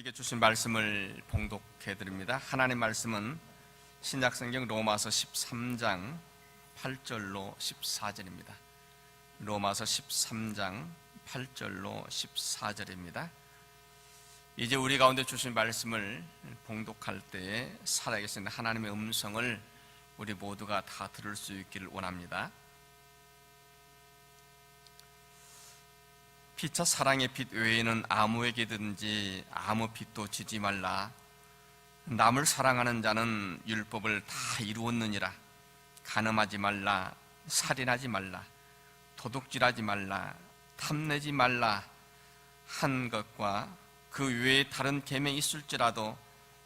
우리에게 주신 말씀을 봉독해 드립니다. 하나님 말씀은 신약성경 로마서 13장 8절로 14절입니다. 로마서 13장 8절로 14절입니다. 이제 우리 가운데 주신 말씀을 봉독할 때에 살아계신 하나님의 음성을 우리 모두가 다 들을 수 있기를 원합니다. 피차 사랑의 빛 외에는 아무에게든지 아무 빛도 지지 말라. 남을 사랑하는 자는 율법을 다 이루었느니라. 간음하지 말라, 살인하지 말라, 도둑질하지 말라, 탐내지 말라 한 것과 그 외에 다른 계명이 있을지라도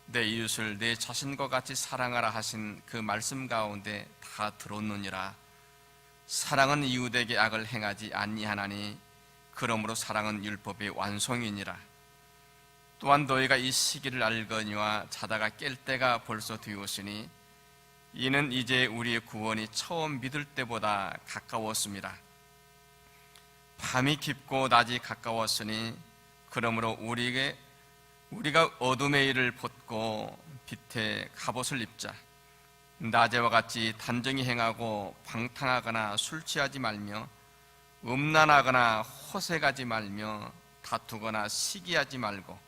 내 이웃을 내 자신과 같이 사랑하라 하신 그 말씀 가운데 다 들었느니라. 사랑은 이웃에게 악을 행하지 아니하나니 그러므로 사랑은 율법의 완성이니라. 또한 너희가 이 시기를 알거니와 자다가 깰 때가 벌써 되었으니 이는 이제 우리의 구원이 처음 믿을 때보다 가까웠습니다. 밤이 깊고 낮이 가까웠으니 그러므로 우리가 어둠의 일을 벗고 빛의 갑옷을 입자. 낮에와 같이 단정히 행하고 방탕하거나 술 취하지 말며 음란하거나 호색하지 말며 다투거나 시기하지 말고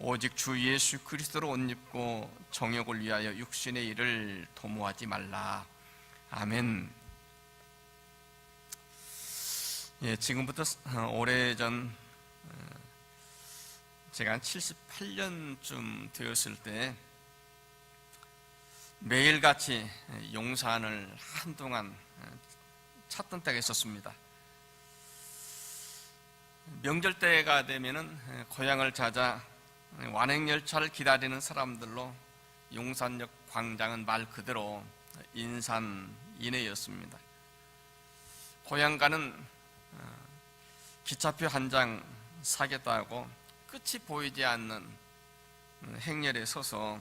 오직 주 예수 그리스도로 옷 입고 정욕을 위하여 육신의 일을 도모하지 말라. 아멘. 지금부터 오래전 제가 한 78년쯤 되었을 때 매일같이 용산을 한동안 찾던 때가 있었습니다. 명절 때가 되면은 고향을 찾아 완행열차를 기다리는 사람들로 용산역 광장은 말 그대로 인산인해였습니다. 고향 가는 기차표 한 장 사겠다고 끝이 보이지 않는 행렬에 서서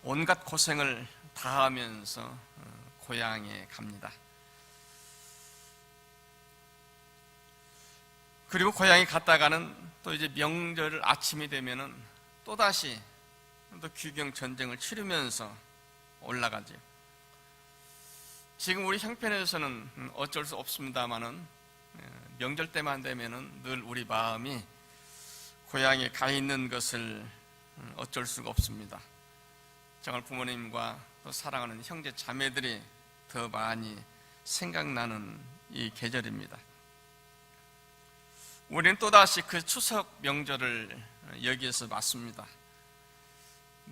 온갖 고생을 다하면서 고향에 갑니다. 그리고 고향에 갔다가는 또 이제 명절 아침이 되면은 또다시 또 귀경 전쟁을 치르면서 올라가죠. 지금 우리 형편에서는 어쩔 수 없습니다만은 명절 때만 되면은 늘 우리 마음이 고향에 가 있는 것을 어쩔 수가 없습니다. 정말 부모님과 또 사랑하는 형제 자매들이 더 많이 생각나는 이 계절입니다. 우리는 또다시 그 추석 명절을 여기에서 맞습니다.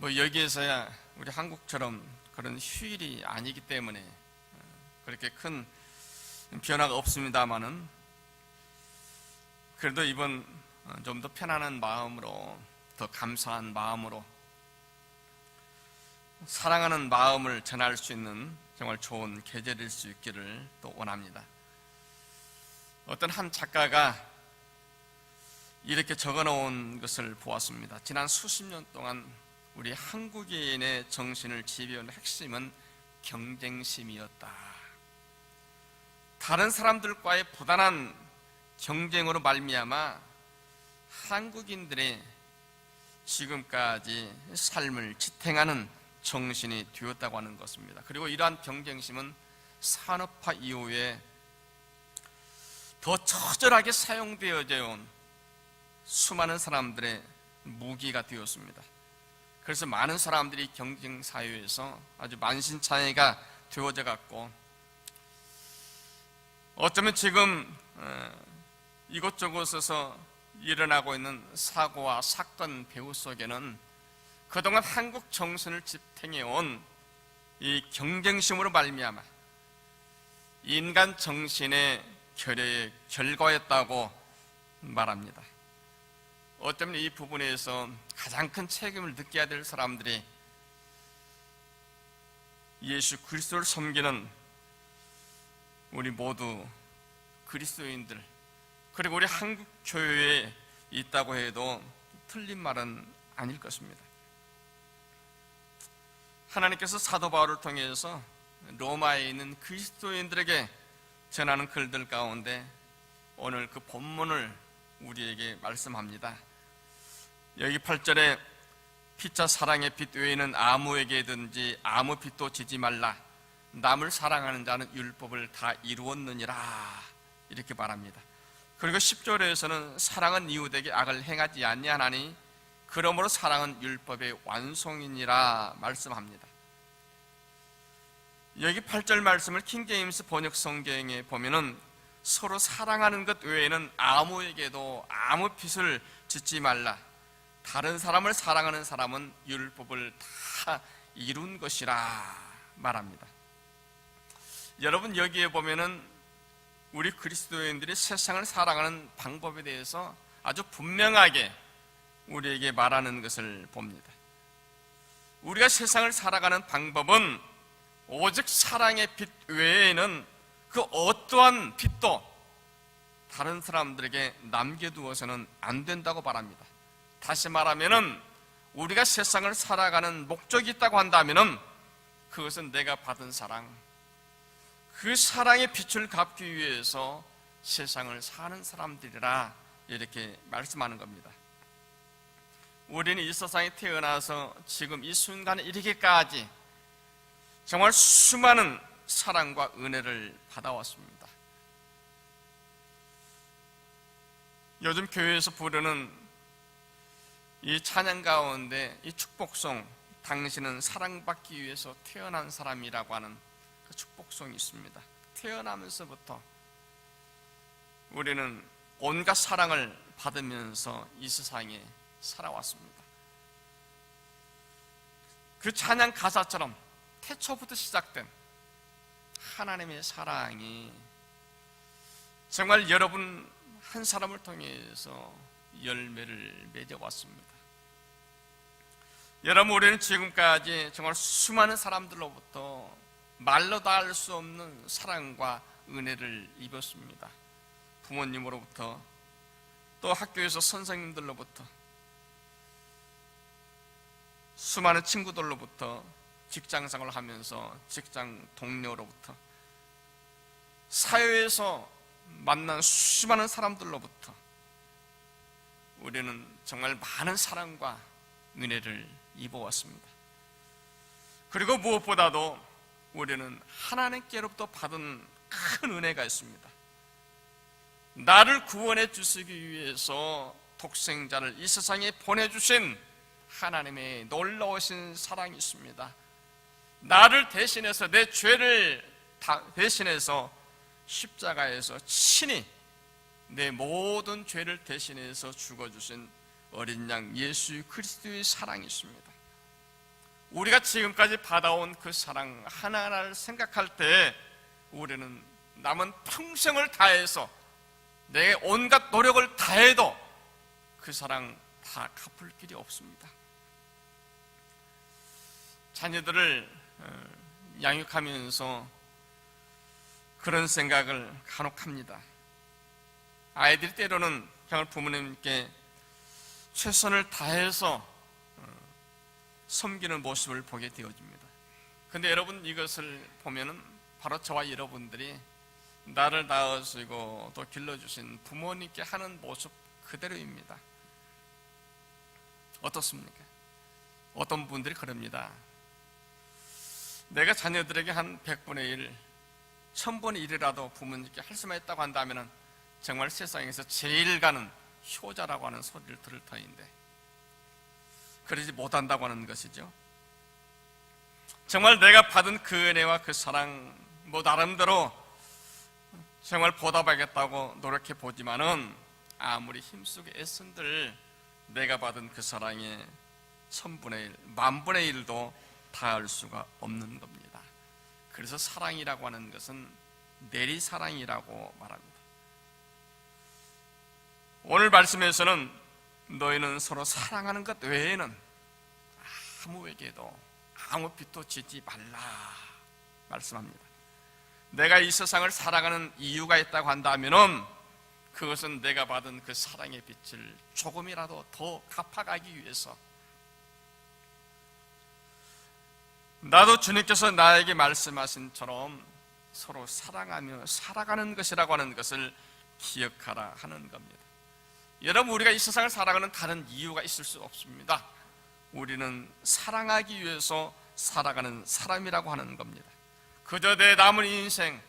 여기에서야 우리 한국처럼 그런 휴일이 아니기 때문에 그렇게 큰 변화가 없습니다만은 그래도 이번 좀 더 편안한 마음으로, 더 감사한 마음으로 사랑하는 마음을 전할 수 있는 정말 좋은 계절일 수 있기를 또 원합니다. 어떤 한 작가가 이렇게 적어놓은 것을 보았습니다. 지난 수십 년 동안 우리 한국인의 정신을 지배한 핵심은 경쟁심이었다. 다른 사람들과의 부단한 경쟁으로 말미암아 한국인들의 지금까지 삶을 지탱하는 정신이 되었다고 하는 것입니다. 그리고 이러한 경쟁심은 산업화 이후에 더 처절하게 사용되어져 온 수많은 사람들의 무기가 되었습니다. 그래서 많은 사람들이 경쟁 사회에서 아주 만신창이가 되어져 갔고, 어쩌면 지금 이곳저곳에서 일어나고 있는 사고와 사건 배후 속에는 그동안 한국 정신을 지탱해온 이 경쟁심으로 말미암아 인간 정신의 결과였다고 말합니다. 어쩌면 이 부분에서 가장 큰 책임을 느껴야 될 사람들이 예수 그리스도를 섬기는 우리 모두 그리스도인들, 그리고 우리 한국 교회에 있다고 해도 틀린 말은 아닐 것입니다. 하나님께서 사도 바울을 통해서 로마에 있는 그리스도인들에게 전하는 글들 가운데 오늘 그 본문을 우리에게 말씀합니다. 여기 8절에 피차 사랑의 빛 외에는 아무에게든지 아무 빛도 지지 말라. 남을 사랑하는 자는 율법을 다 이루었느니라. 이렇게 말합니다. 그리고 10절에서는 사랑은 이웃에게 악을 행하지 아니하나니 그러므로 사랑은 율법의 완성이니라 말씀합니다. 여기 8절 말씀을 킹제임스 번역 성경에 보면은 서로 사랑하는 것 외에는 아무에게도 아무 빚을 짓지 말라. 다른 사람을 사랑하는 사람은 율법을 다 이룬 것이라 말합니다. 여러분, 여기에 보면은 우리 그리스도인들이 세상을 살아가는 방법에 대해서 아주 분명하게 우리에게 말하는 것을 봅니다. 우리가 세상을 살아가는 방법은 오직 사랑의 빛 외에는 그 어떠한 빛도 다른 사람들에게 남겨두어서는 안 된다고 말합니다. 다시 말하면은 우리가 세상을 살아가는 목적이 있다고 한다면은 그것은 내가 받은 사랑, 그 사랑의 빛을 갚기 위해서 세상을 사는 사람들이라 이렇게 말씀하는 겁니다. 우리는 이 세상에 태어나서 지금 이 순간에 이르기까지 정말 수많은 사랑과 은혜를 받아왔습니다. 요즘 교회에서 부르는 이 찬양 가운데 이 축복송, 당신은 사랑받기 위해서 태어난 사람이라고 하는 그 축복송이 있습니다. 태어나면서부터 우리는 온갖 사랑을 받으면서 이 세상에 살아왔습니다. 그 찬양 가사처럼 태초부터 시작된 하나님의 사랑이 정말 여러분 한 사람을 통해서 열매를 맺어왔습니다. 여러분, 우리는 지금까지 정말 수많은 사람들로부터 말로 다 할 수 없는 사랑과 은혜를 입었습니다. 부모님으로부터, 또 학교에서 선생님들로부터, 수많은 친구들로부터, 직장생활을 하면서 직장 동료로부터, 사회에서 만난 수많은 사람들로부터 우리는 정말 많은 사랑과 은혜를 입어왔습니다. 그리고 무엇보다도 우리는 하나님께로부터 받은 큰 은혜가 있습니다. 나를 구원해 주시기 위해서 독생자를 이 세상에 보내주신 하나님의 놀라우신 사랑이 있습니다. 나를 대신해서, 내 죄를 대신해서 십자가에서 친히 내 모든 죄를 대신해서 죽어주신 어린 양 예수 그리스도의 사랑이 있습니다. 우리가 지금까지 받아온 그 사랑 하나하나를 생각할 때 우리는 남은 평생을 다해서 내 온갖 노력을 다해도 그 사랑 다 갚을 길이 없습니다. 자녀들을 양육하면서 그런 생각을 간혹 합니다. 아이들이 때로는 정말 부모님께 최선을 다해서 섬기는 모습을 보게 되어집니다. 그런데 여러분, 이것을 보면은 바로 저와 여러분들이 나를 낳으시고 또 길러주신 부모님께 하는 모습 그대로입니다. 어떻습니까? 어떤 분들이 그럽니다. 내가 자녀들에게 한 100분의 1, 1000분의 1이라도 부모님께 할 수만 있다고 한다면 정말 세상에서 제일 가는 효자라고 하는 소리를 들을 터인데 그러지 못한다고 하는 것이죠. 정말 내가 받은 그 은혜와 그 사랑 나름대로 정말 보답하겠다고 노력해 보지만은 아무리 힘쓰게 애쓴들 내가 받은 그 사랑의 1000분의 1, 10,000분의 1도 다할 수가 없는 겁니다. 그래서 사랑이라고 하는 것은 내리사랑이라고 말합니다. 오늘 말씀에서는 너희는 서로 사랑하는 것 외에는 아무에게도 아무 빚도 지지 말라 말씀합니다. 내가 이 세상을 살아가는 이유가 있다고 한다면은 그것은 내가 받은 그 사랑의 빛을 조금이라도 더 갚아가기 위해서, 나도 주님께서 나에게 말씀하신 처럼 서로 사랑하며 살아가는 것이라고 하는 것을 기억하라 하는 겁니다. 여러분, 우리가 이 세상을 살아가는 다른 이유가 있을 수 없습니다. 우리는 사랑하기 위해서 살아가는 사람이라고 하는 겁니다. 그저 내 남은 인생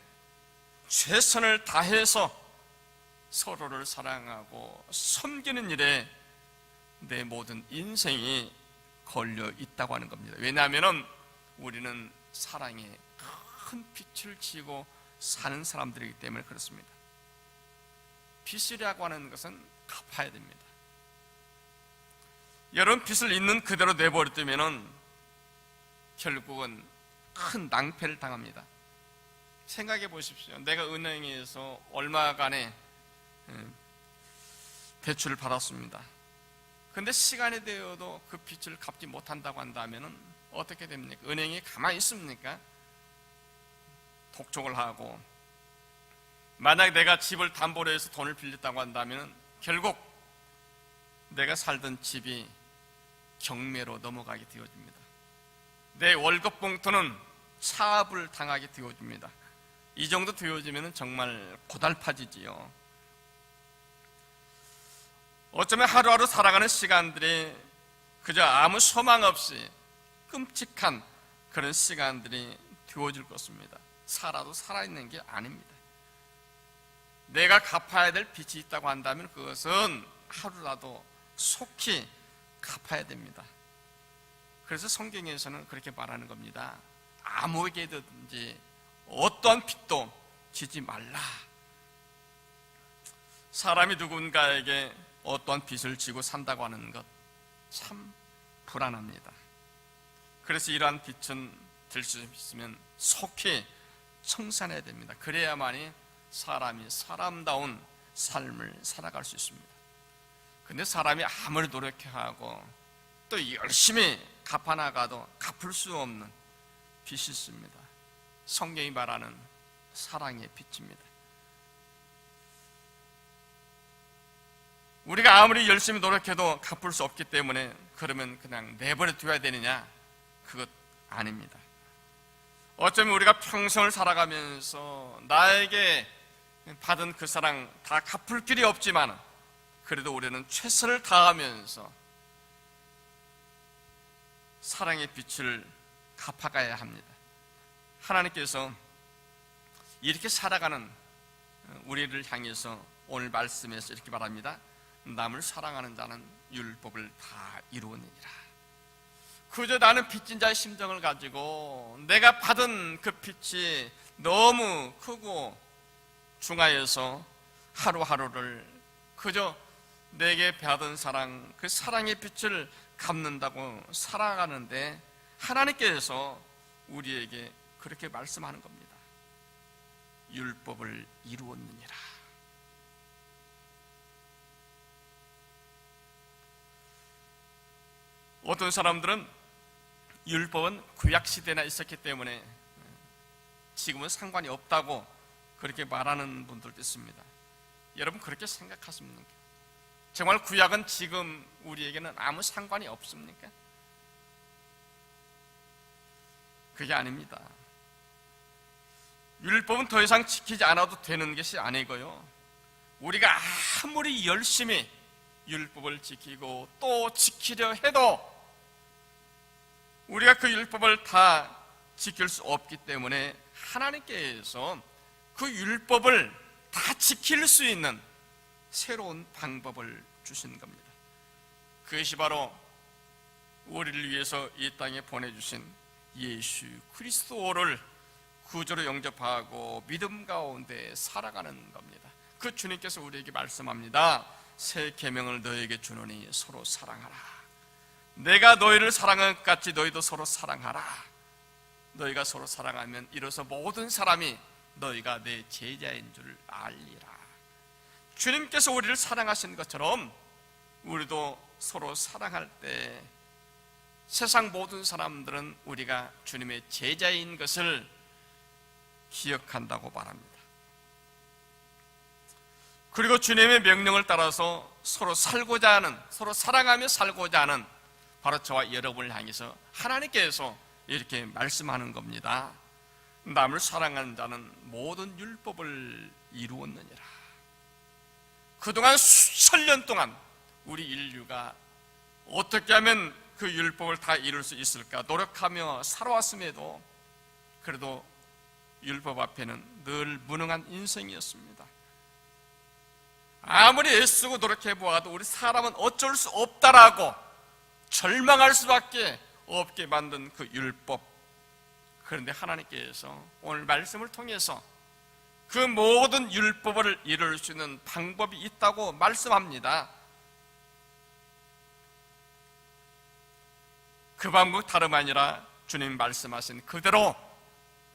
최선을 다해서 서로를 사랑하고 섬기는 일에 내 모든 인생이 걸려 있다고 하는 겁니다. 왜냐하면 우리는 사랑에 큰 빛을 지고 사는 사람들이기 때문에 그렇습니다. 빚이라고 하는 것은 갚아야 됩니다. 여러분, 빚을 있는 그대로 내버려두면 결국은 큰 낭패를 당합니다. 생각해 보십시오. 내가 은행에서 얼마간의 대출을 받았습니다. 근데 시간이 되어도 그 빚을 갚지 못한다고 한다면 어떻게 됩니까? 은행이 가만히 있습니까? 독촉을 하고, 만약 내가 집을 담보로 해서 돈을 빌렸다고 한다면 결국 내가 살던 집이 경매로 넘어가게 되어집니다. 내 월급 봉투는 차압을 당하게 되어집니다. 이 정도 되어지면 정말 고달파지지요. 어쩌면 하루하루 살아가는 시간들이 그저 아무 소망 없이 끔찍한 그런 시간들이 되어질 것입니다. 살아도 살아있는 게 아닙니다. 내가 갚아야 될 빚이 있다고 한다면 그것은 하루라도 속히 갚아야 됩니다. 그래서 성경에서는 그렇게 말하는 겁니다. 아무에게든지 어떠한 빚도 지지 말라. 사람이 누군가에게 어떠한 빚을 지고 산다고 하는 것 참 불안합니다. 그래서 이러한 빚은 들 수 있으면 속히 청산해야 됩니다. 그래야만이 사람이 사람다운 삶을 살아갈 수 있습니다. 근데 사람이 아무리 노력하고 또 열심히 갚아나가도 갚을 수 없는 빚이 있습니다. 성경이 말하는 사랑의 빚입니다. 우리가 아무리 열심히 노력해도 갚을 수 없기 때문에 그러면 그냥 내버려 둬야 되느냐? 그것 아닙니다. 어쩌면 우리가 평생을 살아가면서 나에게 받은 그 사랑 다 갚을 길이 없지만 그래도 우리는 최선을 다하면서 사랑의 빛을 갚아가야 합니다. 하나님께서 이렇게 살아가는 우리를 향해서 오늘 말씀에서 이렇게 말합니다. 남을 사랑하는 자는 율법을 다 이루느니라. 그저 나는 빚진 자의 심정을 가지고 내가 받은 그 빚이 너무 크고 중하여서 하루하루를 그저 내게 받은 사랑, 그 사랑의 빛을 갚는다고 살아가는데 하나님께서 우리에게 그렇게 말씀하는 겁니다. 율법을 이루었느니라. 어떤 사람들은 율법은 구약시대나 있었기 때문에 지금은 상관이 없다고 그렇게 말하는 분들도 있습니다. 여러분, 그렇게 생각하십니까? 정말 구약은 지금 우리에게는 아무 상관이 없습니까? 그게 아닙니다. 율법은 더 이상 지키지 않아도 되는 것이 아니고요, 우리가 아무리 열심히 율법을 지키고 또 지키려 해도 우리가 그 율법을 다 지킬 수 없기 때문에 하나님께서 그 율법을 다 지킬 수 있는 새로운 방법을 주신 겁니다. 그것이 바로 우리를 위해서 이 땅에 보내주신 예수 그리스도를 구주로 영접하고 믿음 가운데 살아가는 겁니다. 그 주님께서 우리에게 말씀합니다. 새 계명을 너에게 주노니 서로 사랑하라. 내가 너희를 사랑한 것 같이 너희도 서로 사랑하라. 너희가 서로 사랑하면 이로써 모든 사람이 너희가 내 제자인 줄 알리라. 주님께서 우리를 사랑하신 것처럼 우리도 서로 사랑할 때 세상 모든 사람들은 우리가 주님의 제자인 것을 기억한다고 말합니다. 그리고 주님의 명령을 따라서 서로 살고자 하는, 서로 사랑하며 살고자 하는 바로 저와 여러분을 향해서 하나님께서 이렇게 말씀하는 겁니다. 남을 사랑하는 자는 모든 율법을 이루었느니라. 그동안 수천 년 동안 우리 인류가 어떻게 하면 그 율법을 다 이룰 수 있을까 노력하며 살아왔음에도 그래도 율법 앞에는 늘 무능한 인생이었습니다. 아무리 애쓰고 노력해보아도 우리 사람은 어쩔 수 없다라고 절망할 수밖에 없게 만든 그 율법. 그런데 하나님께서 오늘 말씀을 통해서 그 모든 율법을 이룰 수 있는 방법이 있다고 말씀합니다. 그 방법 다름 아니라 주님 말씀하신 그대로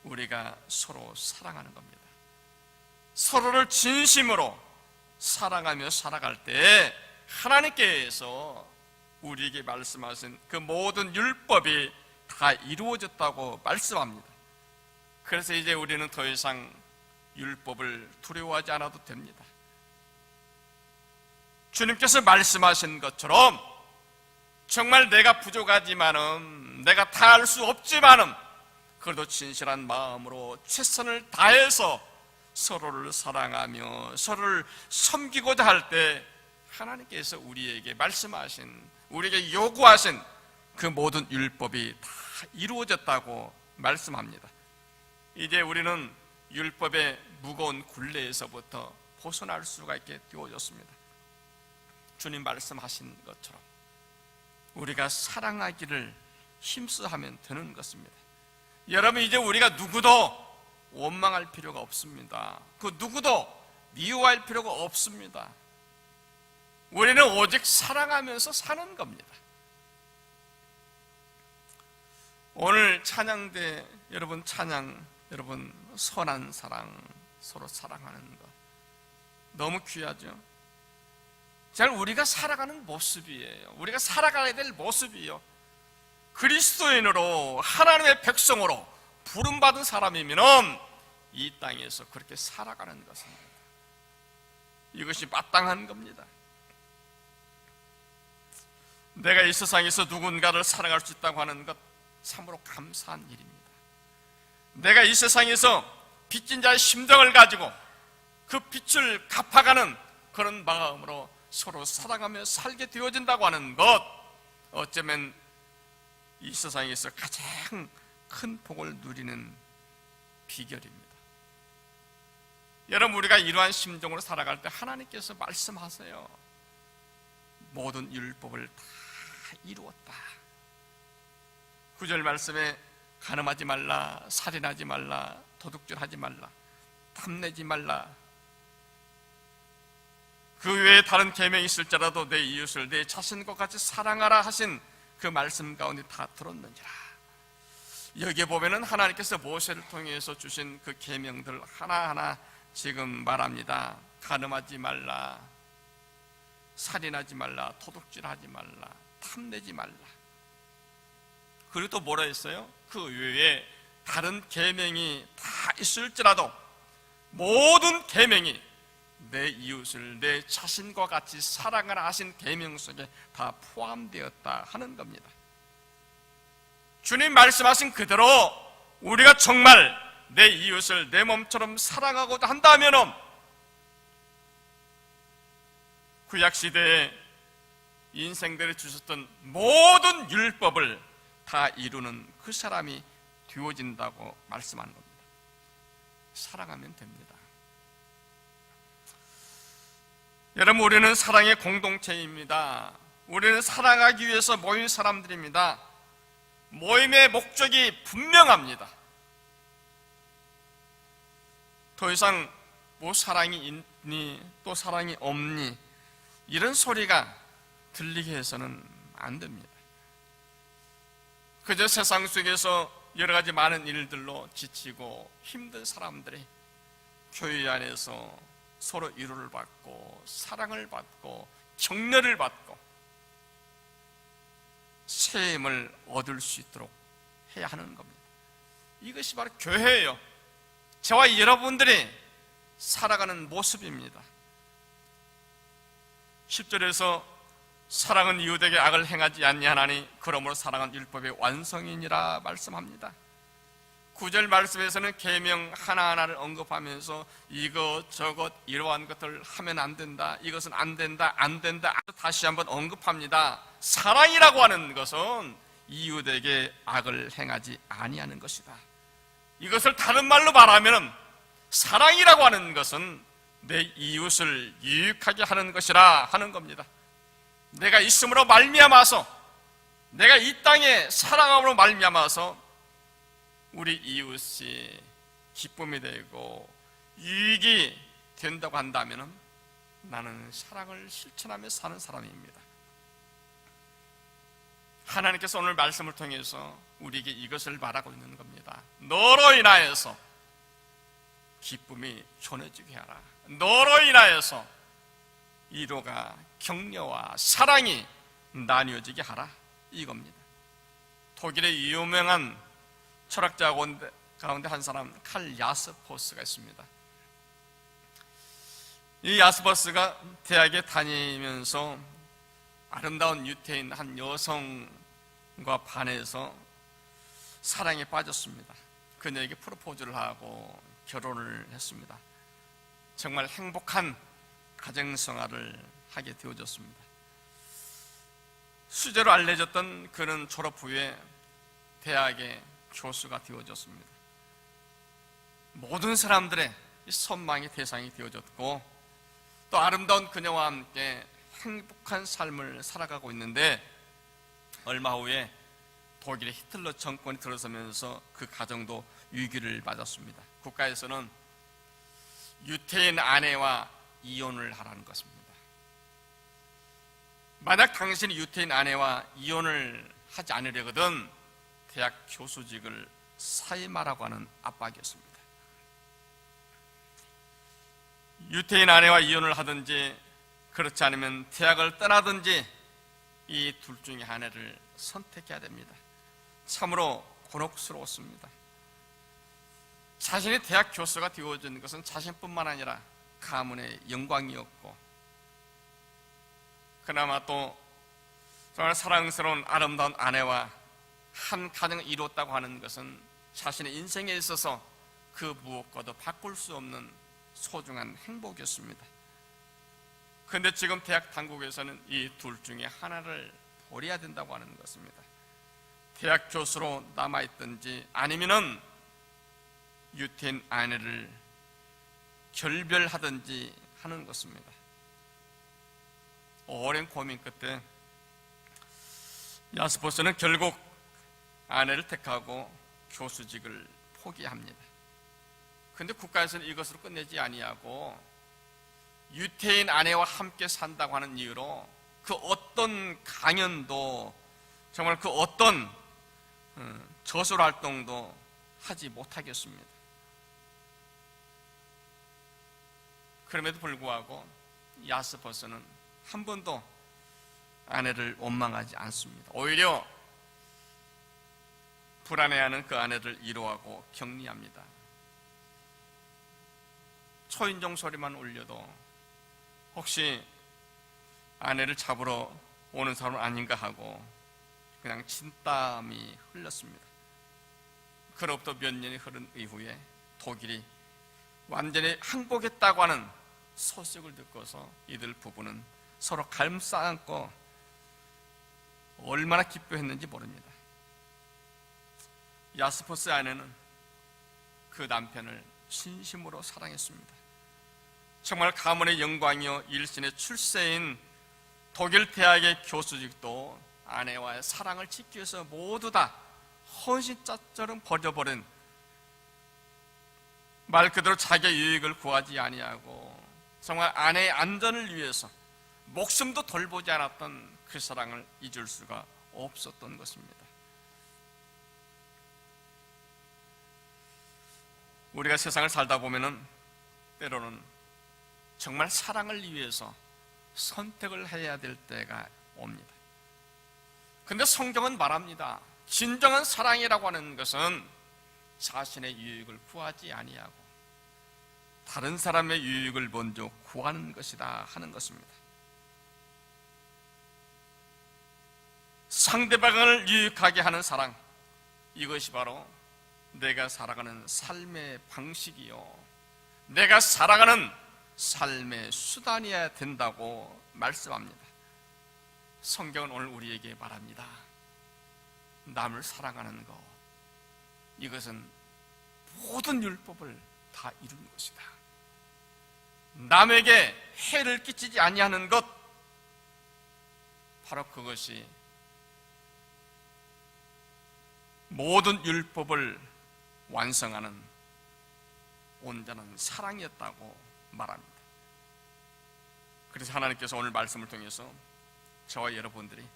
우리가 서로 사랑하는 겁니다. 서로를 진심으로 사랑하며 살아갈 때 하나님께서 우리에게 말씀하신 그 모든 율법이 다 이루어졌다고 말씀합니다. 그래서 이제 우리는 더 이상 율법을 두려워하지 않아도 됩니다. 주님께서 말씀하신 것처럼 정말 내가 부족하지만은 내가 다 할 수 없지만은 그래도 진실한 마음으로 최선을 다해서 서로를 사랑하며 서로를 섬기고자 할 때 하나님께서 우리에게 말씀하신, 우리에게 요구하신 그 모든 율법이 다 이루어졌다고 말씀합니다. 이제 우리는 율법의 무거운 굴레에서부터 벗어날 수가 있게 되어졌습니다. 주님 말씀하신 것처럼 우리가 사랑하기를 힘써하면 되는 것입니다. 여러분, 이제 우리가 누구도 원망할 필요가 없습니다. 그 누구도 미워할 필요가 없습니다. 우리는 오직 사랑하면서 사는 겁니다. 오늘 찬양대 여러분 찬양, 여러분 선한 사랑, 서로 사랑하는 것 너무 귀하죠? 잘 우리가 살아가는 모습이에요. 우리가 살아가야 될 모습이요. 그리스도인으로 하나님의 백성으로 부름받은 사람이면 이 땅에서 그렇게 살아가는 것입니다. 이것이 마땅한 겁니다. 내가 이 세상에서 누군가를 사랑할 수 있다고 하는 것 참으로 감사한 일입니다. 내가 이 세상에서 빚진 자의 심정을 가지고 그 빚을 갚아가는 그런 마음으로 서로 사랑하며 살게 되어진다고 하는 것, 어쩌면 이 세상에서 가장 큰 복을 누리는 비결입니다. 여러분, 우리가 이러한 심정으로 살아갈 때 하나님께서 말씀하세요. 모든 율법을 다 이루었다. 9절 말씀에 간음하지 말라, 살인하지 말라, 도둑질하지 말라, 탐내지 말라, 그 외에 다른 계명이 있을지라도 내 이웃을 내 자신과 같이 사랑하라 하신 그 말씀 가운데 다 들었느니라. 여기에 보면은 하나님께서 모세를 통해서 주신 그 계명들 하나하나 지금 말합니다. 간음하지 말라, 살인하지 말라, 도둑질하지 말라, 탐내지 말라. 그리고 또 뭐라 했어요? 그 외에 다른 계명이 다 있을지라도 모든 계명이 내 이웃을 내 자신과 같이 사랑하라 하신 계명 속에 다 포함되었다 하는 겁니다. 주님 말씀하신 그대로 우리가 정말 내 이웃을 내 몸처럼 사랑하고자 한다면 구약시대에 인생들이 주셨던 모든 율법을 다 이루는 그 사람이 되어진다고 말씀하는 겁니다. 사랑하면 됩니다. 여러분, 우리는 사랑의 공동체입니다. 우리는 사랑하기 위해서 모인 사람들입니다. 모임의 목적이 분명합니다. 더 이상 뭐 사랑이 있니 또 사랑이 없니 이런 소리가 들리게 해서는 안 됩니다. 그저 세상 속에서 여러 가지 많은 일들로 지치고 힘든 사람들이 교회 안에서 서로 위로를 받고 사랑을 받고 격려를 받고 새 힘을 얻을 수 있도록 해야 하는 겁니다. 이것이 바로 교회예요. 저와 여러분들이 살아가는 모습입니다. 10절에서 사랑은 이웃에게 악을 행하지 아니하나니 그러므로 사랑은 율법의 완성이니라 말씀합니다. 9절 말씀에서는 계명 하나하나를 언급하면서 이것 저것 이러한 것들 하면 안 된다, 이것은 안 된다, 안 된다, 다시 한번 언급합니다. 사랑이라고 하는 것은 이웃에게 악을 행하지 아니하는 것이다. 이것을 다른 말로 말하면 사랑이라고 하는 것은 내 이웃을 유익하게 하는 것이라 하는 겁니다. 내가 있음으로 말미암아서, 내가 이 땅에 사랑함으로 말미암아서 우리 이웃이 기쁨이 되고 유익이 된다고 한다면 나는 사랑을 실천하며 사는 사람입니다. 하나님께서 오늘 말씀을 통해서 우리에게 이것을 말하고 있는 겁니다. 너로 인하여서 기쁨이 전해지게 하라. 너로 인하여서 위로가, 격려와 사랑이 나뉘어지게 하라, 이겁니다. 독일의 유명한 철학자 가운데 한 사람, 칼 야스퍼스가 있습니다. 이 야스퍼스가 대학에 다니면서 아름다운 유태인 한 여성과 반해서 사랑에 빠졌습니다. 그녀에게 프로포즈를 하고 결혼을 했습니다. 정말 행복한 가정생활을 하게 되어졌습니다. 수재로 알려졌던 그는 졸업 후에 대학의 교수가 되어졌습니다. 모든 사람들의 선망의 대상이 되어졌고, 또 아름다운 그녀와 함께 행복한 삶을 살아가고 있는데, 얼마 후에 독일의 히틀러 정권이 들어서면서 그 가정도 위기를 맞았습니다. 국가에서는 유태인 아내와 이혼을 하라는 것입니다. 만약 당신이 유태인 아내와 이혼을 하지 않으려거든 대학 교수직을 사임하라고 하는 압박이었습니다. 유태인 아내와 이혼을 하든지 그렇지 않으면 대학을 떠나든지 이 둘 중에 하나를 선택해야 됩니다. 참으로 곤혹스러웠습니다. 자신이 대학 교수가 되어진 것은 자신뿐만 아니라 가문의 영광이었고, 그나마 또 정말 사랑스러운 아름다운 아내와 한 가정을 이뤘다고 하는 것은 자신의 인생에 있어서 그 무엇과도 바꿀 수 없는 소중한 행복이었습니다. 그런데 지금 대학 당국에서는 이 둘 중에 하나를 버려야 된다고 하는 것입니다. 대학 교수로 남아있든지 아니면은 유태인 아내를 결별하든지 하는 것입니다. 오랜 고민 끝에 야스퍼스는 결국 아내를 택하고 교수직을 포기합니다. 그런데 국가에서는 이것으로 끝내지 아니하고 유태인 아내와 함께 산다고 하는 이유로 그 어떤 강연도, 정말 그 어떤 저술 활동도 하지 못하겠습니다. 그럼에도 불구하고 야스퍼스는 한 번도 아내를 원망하지 않습니다. 오히려 불안해하는 그 아내를 위로하고 격려합니다. 초인종 소리만 울려도 혹시 아내를 잡으러 오는 사람은 아닌가 하고 그냥 진땀이 흘렀습니다. 그로부터 몇 년이 흐른 이후에 독일이 완전히 항복했다고 하는 소식을 듣고서 이들 부부는 서로 감싸안고 얼마나 기뻐했는지 모릅니다. 야스퍼스 아내는 그 남편을 진심으로 사랑했습니다. 정말 가문의 영광이요 일신의 출세인 독일 대학의 교수직도 아내와의 사랑을 지키기 위해서 모두 다 헌신자처럼 버려버린, 말 그대로 자기의 유익을 구하지 아니하고 정말 아내의 안전을 위해서 목숨도 돌보지 않았던 그 사랑을 잊을 수가 없었던 것입니다. 우리가 세상을 살다 보면은 때로는 정말 사랑을 위해서 선택을 해야 될 때가 옵니다. 근데 성경은 말합니다. 진정한 사랑이라고 하는 것은 자신의 유익을 구하지 아니하고 다른 사람의 유익을 먼저 구하는 것이다 하는 것입니다. 상대방을 유익하게 하는 사랑, 이것이 바로 내가 살아가는 삶의 방식이요, 내가 살아가는 삶의 수단이어야 된다고 말씀합니다. 성경은 오늘 우리에게 말합니다. 남을 사랑하는 것, 이것은 모든 율법을 다 이룬 것이다. 남에게 해를 끼치지 아니하는 것, 바로 그것이 모든 율법을 완성하는 온전한 사랑이었다고 말합니다. 그래서 하나님께서 오늘 말씀을 통해서 저와 여러분들이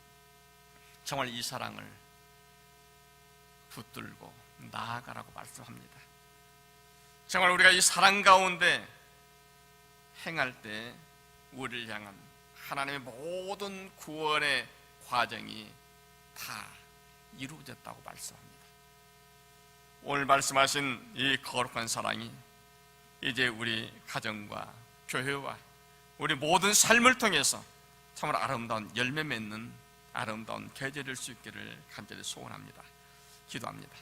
정말 이 사랑을 붙들고 나아가라고 말씀합니다. 정말 우리가 이 사랑 가운데 행할 때 우리를 향한 하나님의 모든 구원의 과정이 다 이루어졌다고 말씀합니다. 오늘 말씀하신 이 거룩한 사랑이 이제 우리 가정과 교회와 우리 모든 삶을 통해서 정말 아름다운 열매 맺는 아름다운 계절일 수 있기를 간절히 소원합니다. 기도합니다.